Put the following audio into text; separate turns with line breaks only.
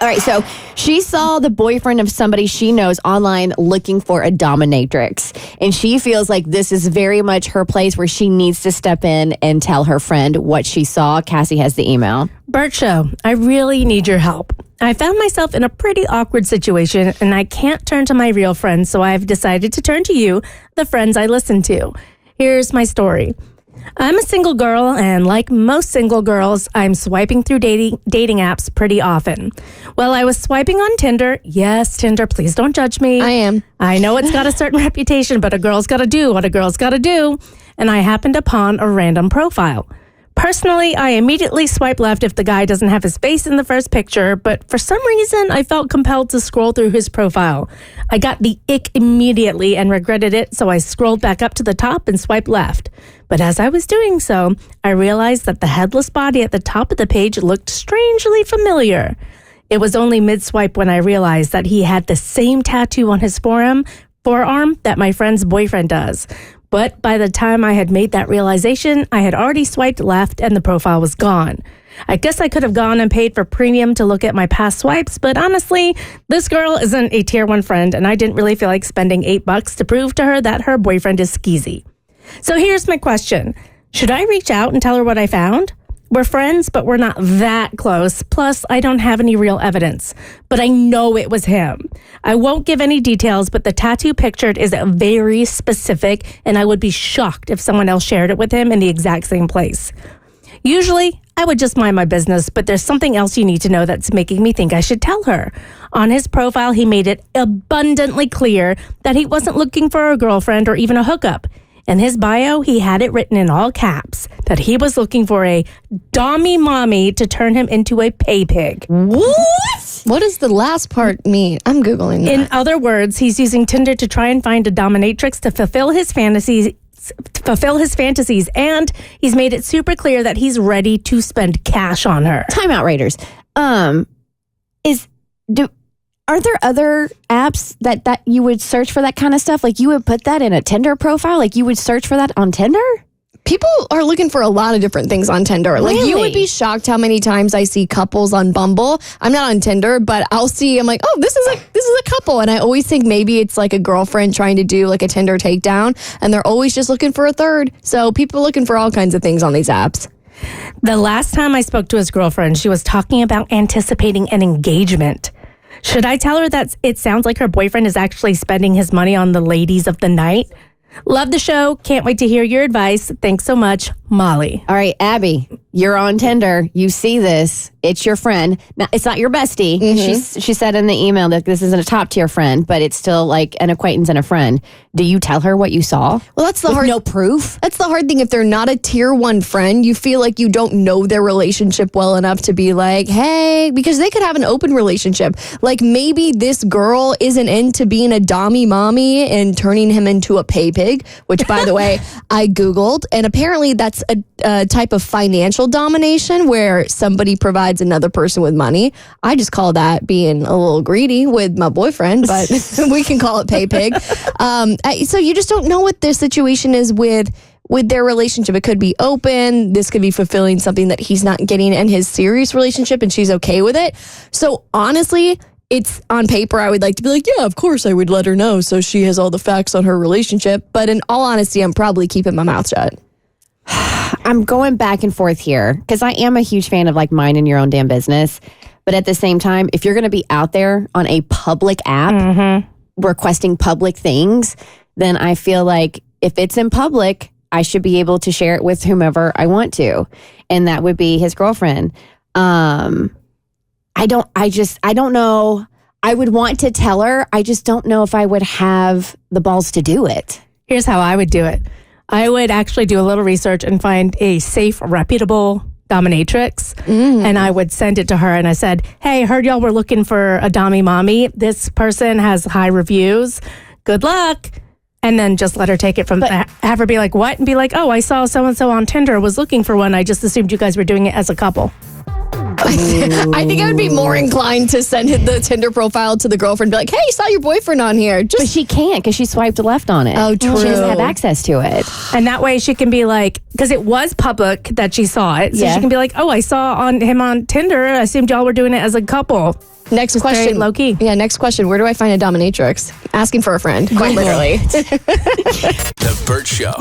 All right, so she saw the boyfriend of somebody she knows online looking for a dominatrix. And she feels like this is very much her place where she needs to step in and tell her friend what she saw. Cassie has the email.
Bert Show, I really need your help. I found myself in a pretty awkward situation and I can't turn to my real friends, so I've decided to turn to you, the friends I listen to. Here's my story. I'm a single girl, and like most single girls, I'm swiping through dating apps pretty often. Well, I was swiping on Tinder. Yes, Tinder, please don't judge me.
I am.
I know it's got a certain reputation, but a girl's got to do what a girl's got to do. And I happened upon a random profile. Personally, I immediately swipe left if the guy doesn't have his face in the first picture, but for some reason, I felt compelled to scroll through his profile. I got the ick immediately and regretted it, so I scrolled back up to the top and swiped left. But as I was doing so, I realized that the headless body at the top of the page looked strangely familiar. It was only mid-swipe when I realized that he had the same tattoo on his forearm that my friend's boyfriend does. But by the time I had made that realization, I had already swiped left and the profile was gone. I guess I could have gone and paid for premium to look at my past swipes, but honestly, this girl isn't a tier 1 friend and I didn't really feel like spending $8 to prove to her that her boyfriend is skeezy. So here's my question. Should I reach out and tell her what I found? We're friends, but we're not that close. Plus, I don't have any real evidence. But I know it was him. I won't give any details, but the tattoo pictured is very specific, and I would be shocked if someone else shared it with him in the exact same place. Usually, I would just mind my business, but there's something else you need to know that's making me think I should tell her. On his profile, he made it abundantly clear that he wasn't looking for a girlfriend or even a hookup. In his bio, he had it written in all caps that he was looking for a dommy mommy to turn him into a pay pig.
What? What does the last part mean? I'm Googling that.
In other words, he's using Tinder to try and find a dominatrix to fulfill his fantasies, and he's made it super clear that he's ready to spend cash on her.
Time out, Raiders. Are there other apps that you would search for that kind of stuff? Like you would put that in a Tinder profile? Like you would search for that on Tinder?
People are looking for a lot of different things on Tinder.
Really?
Like you would be shocked how many times I see couples on Bumble. I'm not on Tinder, but I'm like, oh, this is a couple. And I always think maybe it's like a girlfriend trying to do like a Tinder takedown. And they're always just looking for a third. So people are looking for all kinds of things on these apps.
The last time I spoke to his girlfriend, she was talking about anticipating an engagement. Should I tell her that it sounds like her boyfriend is actually spending his money on the ladies of the night? Love the show. Can't wait to hear your advice. Thanks so much, Molly.
All right, Abby, you're on Tinder. You see this. It's your friend. Now, it's not your bestie.
Mm-hmm.
She said in the email that this isn't a top tier friend, but it's still like an acquaintance and a friend. Do you tell her what you saw?
Well, that's the
With
hard.
no proof.
That's the hard thing. If they're not a tier 1 friend, you feel like you don't know their relationship well enough to be like, hey, because they could have an open relationship. Like maybe this girl isn't into being a dommy mommy and turning him into a pay pig, which by the way, I Googled. And apparently that's a type of financial domination where somebody provides another person with money. I just call that being a little greedy with my boyfriend, but we can call it pay pig. So you just don't know what their situation is with their relationship. It could be open. This could be fulfilling something that he's not getting in his serious relationship and she's okay with it. So honestly, it's on paper, I would like to be like, yeah, of course I would let her know so she has all the facts on her relationship. But in all honesty, I'm probably keeping my mouth shut.
I'm going back and forth here because I am a huge fan of like minding your own damn business. But at the same time, if you're going to be out there on a public app requesting public things, then I feel like if it's in public, I should be able to share it with whomever I want to. And that would be his girlfriend. I don't know. I would want to tell her. I just don't know if I would have the balls to do it.
Here's how I would do it. I would actually do a little research and find a safe, reputable dominatrix, and I would send it to her. And I said, hey, heard y'all were looking for a dommy mommy. This person has high reviews. Good luck. And then just let her take it from there. Have her be like, what? And be like, oh, I saw so-and-so on Tinder was looking for one. I just assumed you guys were doing it as a couple.
I think I would be more inclined to send the Tinder profile to the girlfriend and be like, hey, saw your boyfriend on here.
But she can't because she swiped left on it.
Oh, true.
She doesn't have access to it.
And that way she can be like, because it was public that she saw it. So she can be like, oh, I saw him on Tinder. I assumed y'all were doing it as a couple.
Next question.
Very low key.
Yeah, next question. Where do I find a dominatrix? Asking for a friend, quite literally.
The Bert Show.